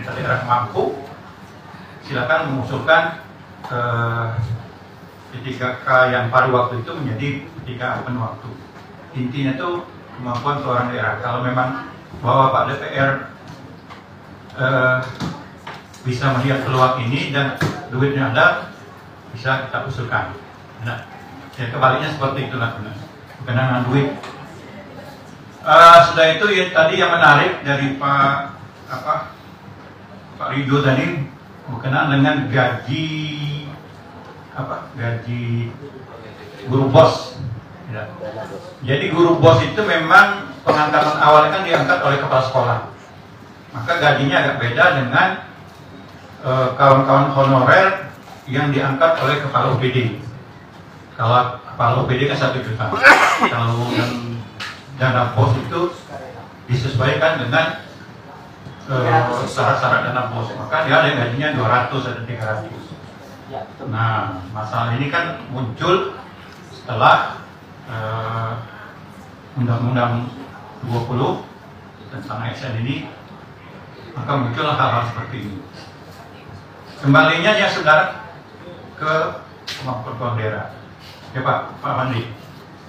pemerintah daerah mampu, silakan mengusulkan P3K yang paruh waktu itu menjadi P3K penuh waktu. Intinya itu kemampuan seorang daerah. Kalau memang bahwa Pak DPR bisa melihat peluang ini dan duitnya ada, bisa kita usulkan. Nah, ya kebaliknya seperti itulah berkenaan duit. Sudah itu ya, tadi yang menarik dari Pak Ridho tadi berkenaan dengan gaji guru bos. Ya. Jadi guru bos itu memang pengangkatan awalnya kan diangkat oleh kepala sekolah. Maka gajinya agak beda dengan kawan-kawan honorer yang diangkat oleh kepala UPD. Kalau kepala UPD kan 1 juta. Kalau yang dana bos itu disesuaikan dengan syarat-syarat dana bos. Maka dia ada gajinya 200 ada 300. Nah, masalah ini kan muncul setelah Undang-Undang 20 tentang ASN ini, maka muncullah hal-hal seperti ini. Kembalinya ya saudara ke kemampuan daerah. Ya Pak Wandi,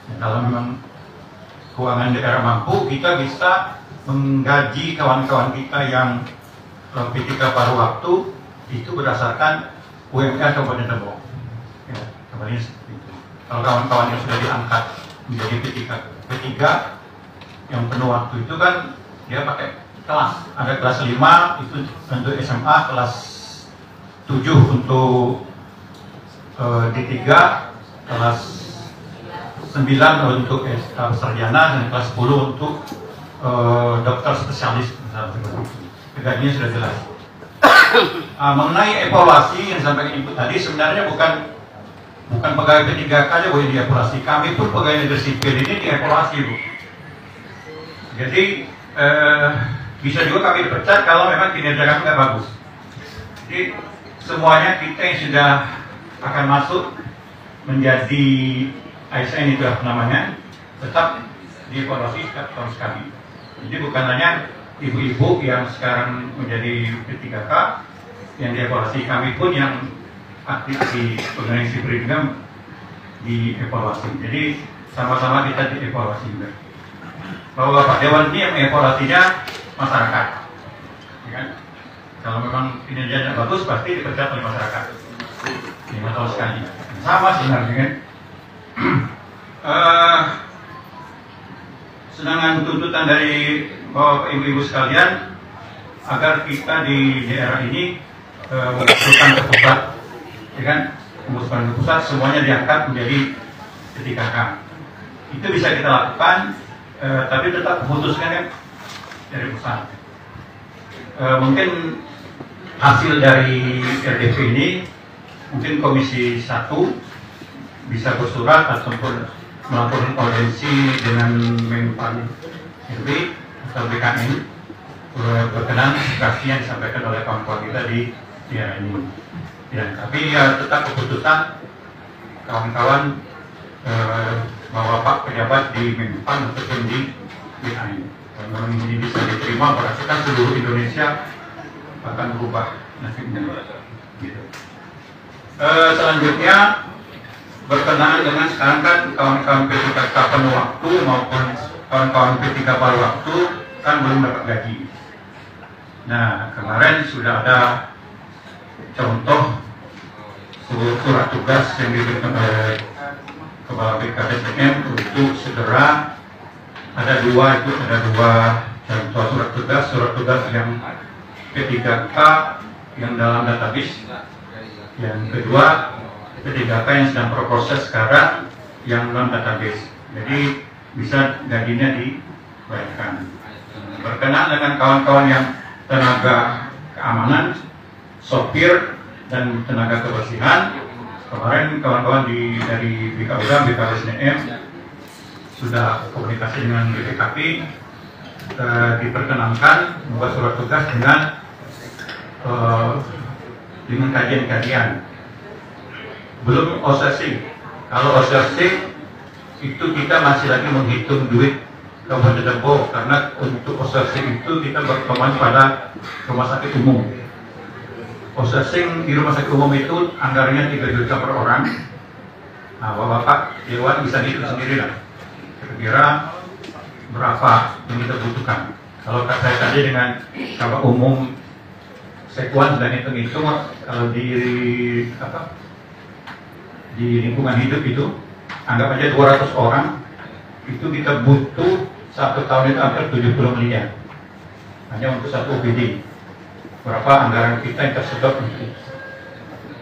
ya, kalau memang keuangan daerah mampu, kita bisa menggaji kawan-kawan kita yang P3K paruh waktu itu berdasarkan UMR Kabupaten Tebo. Ya, kembalinya seperti itu. Kalau kawan-kawan yang sudah diangkat menjadi P3 yang penuh waktu itu kan dia pakai kelas. Ada kelas 5 itu untuk SMA, kelas 7 untuk D3, kelas 9 untuk sarjana, dan kelas 10 untuk dokter spesialis. Gajinya sudah jelas. Mengenai evaluasi yang disampaikan Ibu tadi, sebenarnya bukan pegawai P3K aja boleh dievaluasi. Kami pun pegawai negeri sipil ini dievaluasi, Bu. Jadi bisa juga kami dipecat kalau memang kinerja kami nggak bagus. Jadi semuanya kita yang sudah akan masuk menjadi ASN itu namanya, tetap dievaluasi setiap tahun sekali. Jadi bukan hanya ibu-ibu yang sekarang menjadi P3K yang dievaluasi, kami pun yang aktif di pegawai sipil juga dievaluasi. Jadi sama-sama kita dievaluasi juga. Bahwa Pak Dewan ini yang mengevaluasinya masyarakat, ya kan? Kalau memang kinerjanya bagus pasti dipecat oleh masyarakat. 5 tahun sekali. Sama sebenarnya kan. Sedangkan tuntutan dari Bapak Ibu-Ibu sekalian agar kita di daerah ini mengusulkan ke pusat, ya kan? Mengusulkan ke pusat, semuanya diangkat menjadi P3K. Itu bisa kita lakukan, tapi tetap memutuskan kan dari pusat. Mungkin hasil dari RDP ini, mungkin Komisi 1 bisa bersurat ataupun melakukan audiensi dengan Menpan RB atau BKN berkenan aspirasi yang disampaikan oleh kawan-kawan kita di daerah ini. Ya, tapi ya tetap keputusan kawan-kawan bahwa Pak pejabat di Menpan ataupun di BKN. Kalau ini bisa diterima, berarti kan seluruh Indonesia akan berubah nasibnya. Gitu. Selanjutnya berkenaan dengan sekarang kan kawan-kawan P3K penuh waktu maupun kawan-kawan P3K paruh waktu kan belum dapat gaji. Nah, kemarin sudah ada contoh surat tugas yang diberikan oleh Kepala BKSDM untuk segera ada dua contoh surat tugas yang P3K yang dalam database, yang kedua P3K yang sedang berproses sekarang yang dalam database, jadi bisa gajinya dibayarkan. Berkenaan dengan kawan-kawan yang tenaga keamanan, sopir dan tenaga kebersihan, kemarin kawan-kawan dari BKSDM sudah komunikasi dengan BPKP, diperkenankan membuat surat tugas dengan kajian-kajian. Belum outsourcing. Kalau outsourcing itu kita masih lagi menghitung duit Kabupaten Tebo, karena untuk outsourcing itu kita berteman pada rumah sakit umum. Outsourcing di rumah sakit umum itu anggarannya 3 juta per orang. Nah, Bapak Dewan bisa hitung sendiri lah, kira-kira berapa yang kita butuhkan. Kalau saya tadi dengan Kabak Umum Sekwan dan hitung-hitung, kalau di lingkungan hidup itu anggap aja 200 orang, itu kita butuh 1 tahun itu hampir 70 miliar hanya untuk satu OPD. Berapa anggaran kita yang tersedot untuk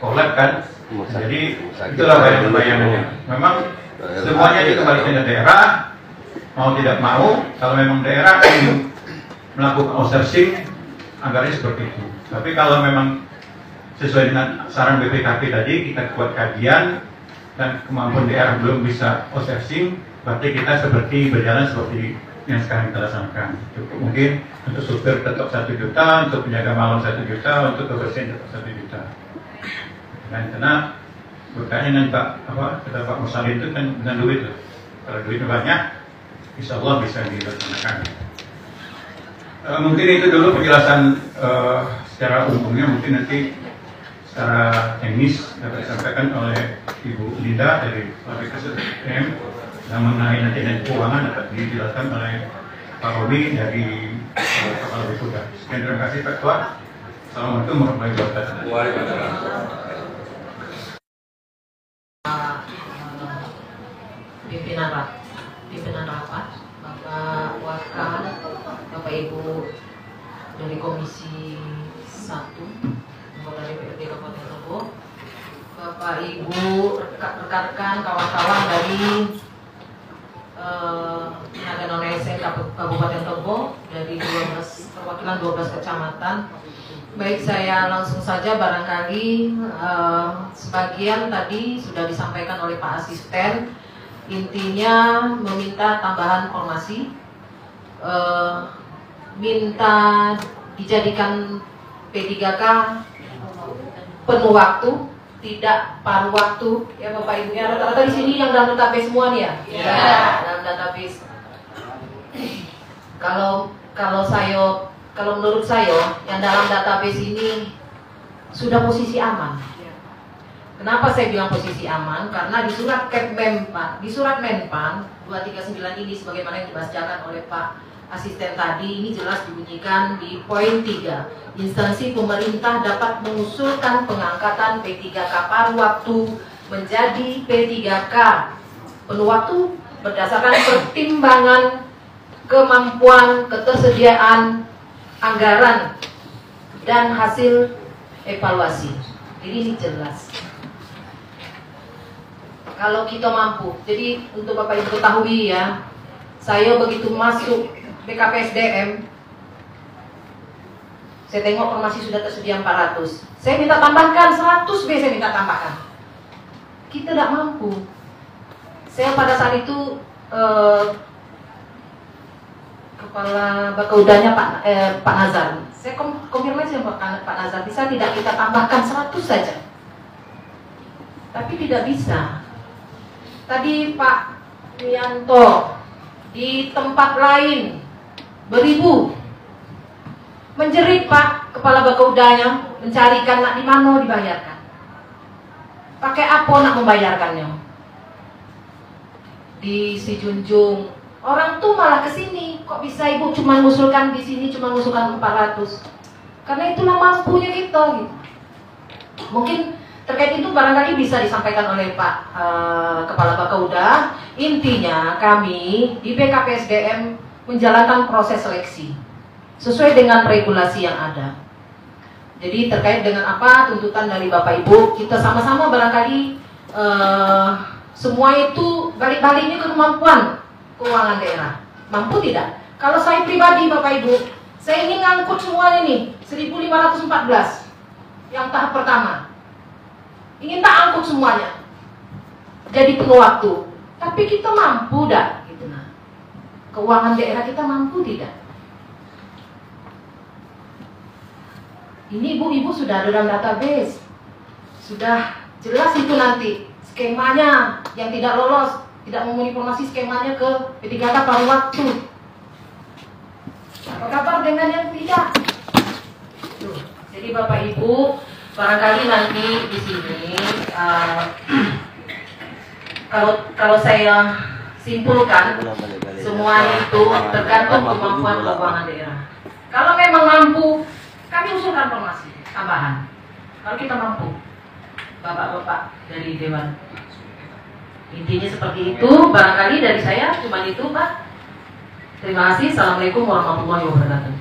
kolab kan? Jadi itulah bayangan-bayangannya. Memang semuanya dikembalikan ke daerah, mau tidak mau. Kalau memang daerah ingin melakukan outsourcing, anggarannya seperti itu. Tapi kalau memang sesuai dengan saran BPKP tadi, kita buat kajian dan kemampuan daerah belum bisa outsourcing, berarti kita berjalan seperti yang sekarang kita laksanakan. Cukup mungkin untuk supir tetap 1 juta, untuk penjaga malam 1 juta, untuk kebersihan tetap 1 juta. Dan karena berkaitan dengan Pak Musalim itu kan dengan duit tuh. Kalau duitnya banyak, insya Allah bisa dilaksanakan. Mungkin itu dulu penjelasan secara umumnya. Mungkin nanti secara teknis dapat disampaikan oleh Ibu Linda dari Fabrikas SDM, yang mengenai nanti dan keuangan dapat dijelaskan oleh Pak Robi dari Kepala BPUDA. Sekian, terima kasih Pak Ketua. Assalamualaikum warahmatullahi wabarakatuh. Pimpinan rapat, Bapak Wakil, Bapak Ibu dari Komisi 1 anggota DPRD Kabupaten Tebo, Bapak Ibu rekan-rekan kawan-kawan dari tenaga non-ASN Kabupaten Tebo dari 12 perwakilan 12 kecamatan. Baik, saya langsung saja, barangkali sebagian tadi sudah disampaikan oleh Pak Asisten. Intinya meminta tambahan formasi, minta dijadikan P3K penuh waktu, tidak paruh waktu, ya Bapak Ibu. Ya, rata-rata di sini yang dalam database semua nih ya. Ya, dalam database. Kalau menurut saya yang dalam database ini sudah posisi aman. Kenapa saya bilang posisi aman? Karena di surat Menpan 239 ini sebagaimana yang dibacakan oleh Pak Asisten tadi, ini jelas dibunyikan di poin 3. Instansi pemerintah dapat mengusulkan pengangkatan P3K paruh waktu menjadi P3K penuh waktu berdasarkan pertimbangan kemampuan, ketersediaan anggaran dan hasil evaluasi. Jadi ini jelas. Kalau kita mampu, jadi untuk Bapak Ibu ketahui ya, saya begitu masuk BKPSDM, saya tengok formasi sudah tersedia 400. Saya minta tambahkan 100B, saya minta tambahkan. Kita tidak mampu. Saya pada saat itu Kepala Bakaudanya Pak Nazar. Saya konfirmasi sama Pak Nazar, bisa tidak kita tambahkan 100 saja? Tapi tidak bisa. Tadi Pak Rianto di tempat lain beribu menjerit Pak Kepala Bakaudanya mencarikan nak di mana dibayarkan. Pakai apa nak membayarkannya? Di Si Junjung. Orang tuh malah ke sini. Kok bisa Ibu cuma ngusulkan di sini, cuma ngusulkan 400? Karena itulah mampunya kita gitu. Mungkin terkait itu barangkali bisa disampaikan oleh Pak Kepala Bakauda. Intinya kami di BKPSDM menjalankan proses seleksi sesuai dengan regulasi yang ada. Jadi terkait dengan apa tuntutan dari Bapak Ibu, kita sama-sama barangkali semua itu balik-baliknya ke kemampuan keuangan daerah. Mampu tidak? Kalau saya pribadi Bapak Ibu, saya ingin ngangkut semuanya nih 1514 yang tahap pertama. Ingin tak angkut semuanya jadi penuh waktu, tapi kita mampu dah gitu. Nah, keuangan daerah kita mampu tidak? Ini ibu-ibu sudah ada dalam database, sudah jelas itu nanti skemanya. Yang tidak lolos, tidak memenuhi formasi skemanya ke P3K paruh waktu. Apa kabar dengan yang tidak? Tuh. Jadi Bapak Ibu, barangkali nanti di sini kalau saya simpulkan, semuanya itu tergantung kemampuan keuangan daerah. Kalau memang mampu, kami usulkan formasi tambahan. Kalau kita mampu, Bapak-bapak dari Dewan. Intinya seperti itu. Barangkali dari saya cuma itu, Pak. Terima kasih. Assalamualaikum warahmatullahi wabarakatuh.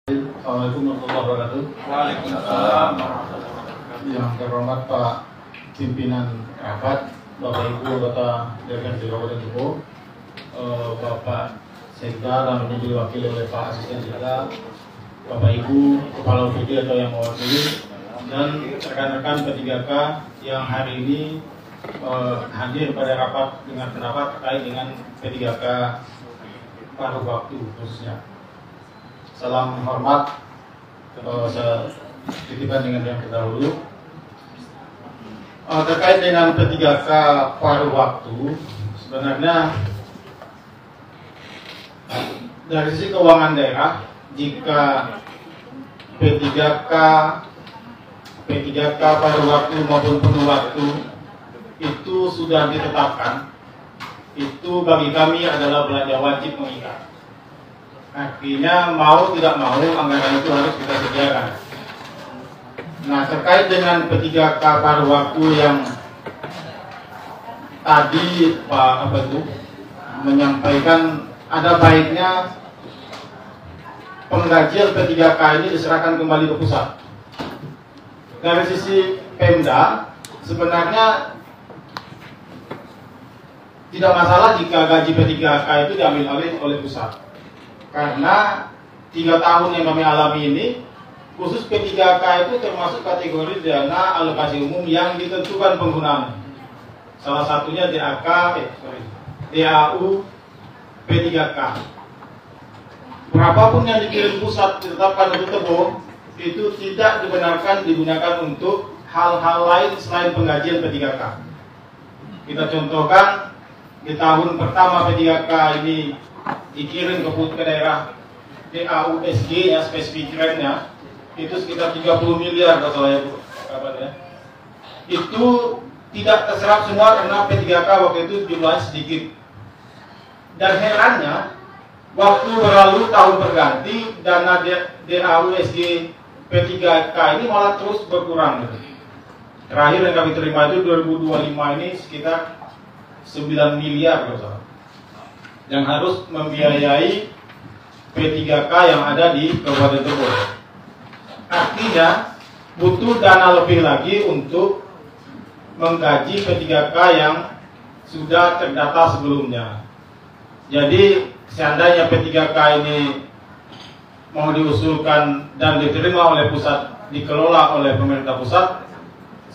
Assalamualaikum warahmatullahi wabarakatuh. Waalaikumsalam. Yang terhormat Pak Pimpinan Rapat, Bapak Ibu anggota DPRD Kabupaten Tebo, Bapak Sekda dan ini diwakili oleh Pak Asisten Sekda, Bapak Ibu Kepala UPD atau yang mewakili, dan rekan-rekan P3K yang hari ini hadir pada rapat dengan pendapat terkait dengan P3K paruh waktu khususnya. Salam hormat, saya titipkan dengan yang terdahulu. Terkait dengan P3K paruh waktu, sebenarnya dari sisi keuangan daerah, jika P3K paruh waktu maupun penuh waktu itu sudah ditetapkan, itu bagi kami adalah belanja wajib mengikat. Artinya mau tidak mau anggaran itu harus kita sediakan. Nah, terkait dengan P3K paruh waktu yang tadi Pak menyampaikan, ada baiknya penggajian P3K ini diserahkan kembali ke pusat. Dari sisi Pemda, sebenarnya tidak masalah jika gaji P3K itu diambil alih oleh pusat. Karena 3 tahun yang kami alami ini, khusus P3K itu termasuk kategori dana alokasi umum yang ditentukan penggunaan. Salah satunya DAU P3K. Berapapun yang dikirim pusat ditetapkan untuk Tebo, itu tidak dibenarkan digunakan untuk hal-hal lain selain penggajian P3K. Kita contohkan, di tahun pertama P3K ini dikirim ke daerah DAUSG ya, spesifik kerennya itu sekitar 30 miliar kalau saya kabarnya. Itu tidak terserap semua karena P3K waktu itu jumlahnya sedikit. Dan herannya, waktu berlalu tahun berganti, dana DAUSG P3K ini malah terus berkurang. Terakhir yang kami terima itu 2025 ini sekitar 9 miliar kalau yang harus membiayai P3K yang ada di Kabupaten Tebo. Artinya butuh dana lebih lagi untuk menggaji P3K yang sudah terdata sebelumnya. Jadi seandainya P3K ini mau diusulkan dan diterima oleh pusat, dikelola oleh pemerintah pusat,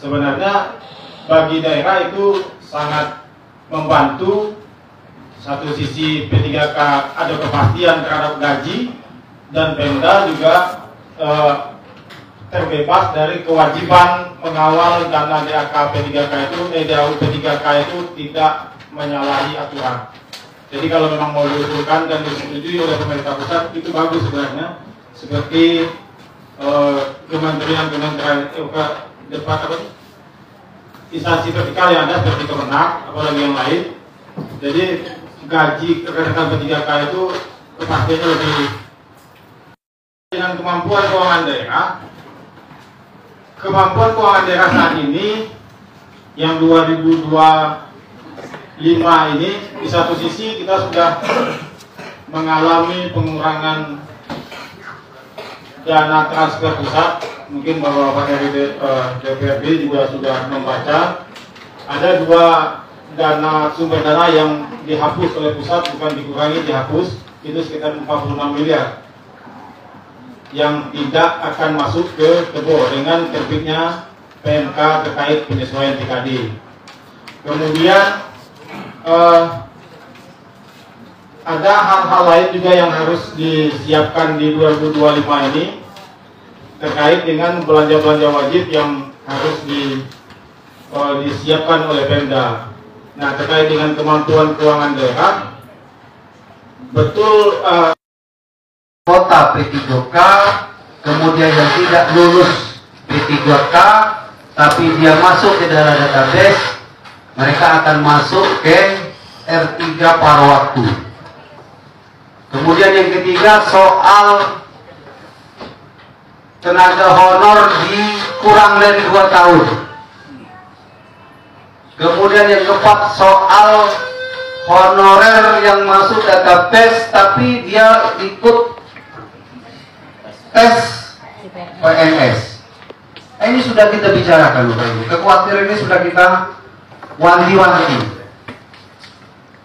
sebenarnya bagi daerah itu sangat membantu. Satu sisi P3K ada kepastian terhadap gaji, dan Pemda juga terbebas dari kewajiban mengawal dana DAK P3K itu, DAU P3K itu tidak menyalahi aturan. Jadi kalau memang mau diusulkan dan disetujui oleh pemerintah pusat, itu bagus sebenarnya. Seperti kementerian instansi vertikal yang ada seperti Kemenak, apalagi yang lain. Jadi gaji rekan-rekan P3K itu kepastiannya lebih. Dengan kemampuan keuangan daerah saat ini yang 2025 ini, di satu sisi kita sudah mengalami pengurangan dana transfer pusat. Mungkin bapak-bapak dari DPRD juga sudah membaca, ada 2 dana sumber dana yang dihapus oleh pusat, bukan dikurangi, dihapus. Itu sekitar 46 miliar yang tidak akan masuk ke Tebo dengan terbitnya PMK terkait penyesuaian TKD. Kemudian ada hal-hal lain juga yang harus disiapkan di 2025 ini terkait dengan belanja-belanja wajib yang harus disiapkan oleh Pemda. Nah, terkait dengan kemampuan keuangan daerah, betul kuota P3K, kemudian yang tidak lulus P3K tapi dia masuk ke dalam database, mereka akan masuk ke R3 paruh waktu. Kemudian yang ketiga, soal tenaga honor di kurang dari 2 tahun. Kemudian yang keempat, soal honorer yang masuk database tapi dia ikut tes PNS. Ini sudah kita bicarakan, Bapak Ibu. Kekhawatiran ini sudah kita wanti-wanti.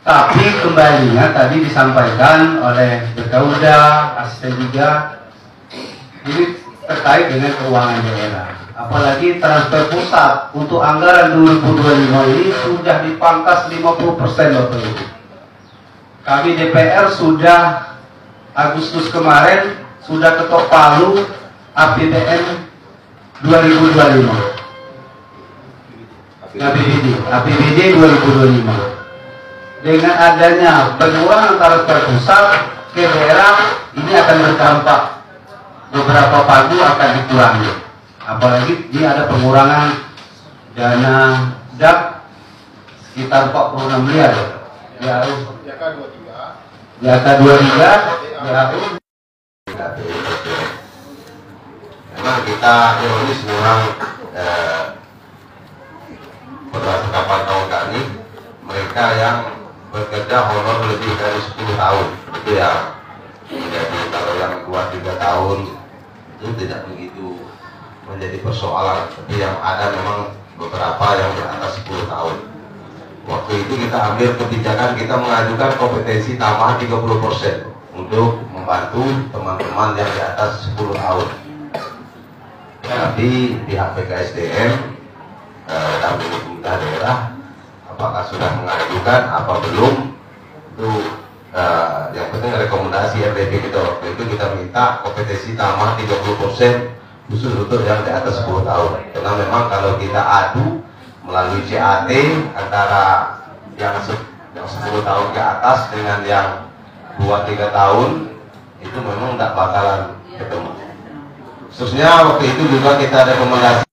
Tapi kembalinya tadi disampaikan oleh Bekauda, asisten juga, ini terkait dengan keuangan daerah. Apalagi transfer pusat untuk anggaran 2025 ini sudah dipangkas 50%, Bapak Ibu. Kami DPR sudah Agustus kemarin sudah ketok palu APBN 2025. APBD 2025. Dengan adanya penurunan transfer pusat ke daerah, ini akan berdampak. Beberapa pagu akan dikurangi. Apalagi ini ada pengurangan dana DAP sekitar 46 miliar. Ya, Jaka 23, ya. Memang kita ironis memang berdasarkan pantauan kami, mereka yang bekerja honor lebih dari 10 tahun itu ya. Jadi kalau yang 2-3 tahun itu tidak begitu menjadi persoalan, tapi yang ada memang beberapa yang di atas 10 tahun. Waktu itu kita ambil kebijakan, kita mengajukan kompetensi tambahan 30% untuk membantu teman-teman yang di atas 10 tahun. Tapi pihak BKSDM dan pemerintah daerah apakah sudah mengajukan apa belum, itu yang penting rekomendasi RDP kita waktu itu kita minta kompetensi tambahan 30% khusus untuk yang di atas 10 tahun. Karena memang kalau kita adu melalui CAT antara yang 10 tahun ke atas dengan yang 2-3 tahun itu memang tidak bakalan ketemu. Khususnya waktu itu juga kita rekomendasi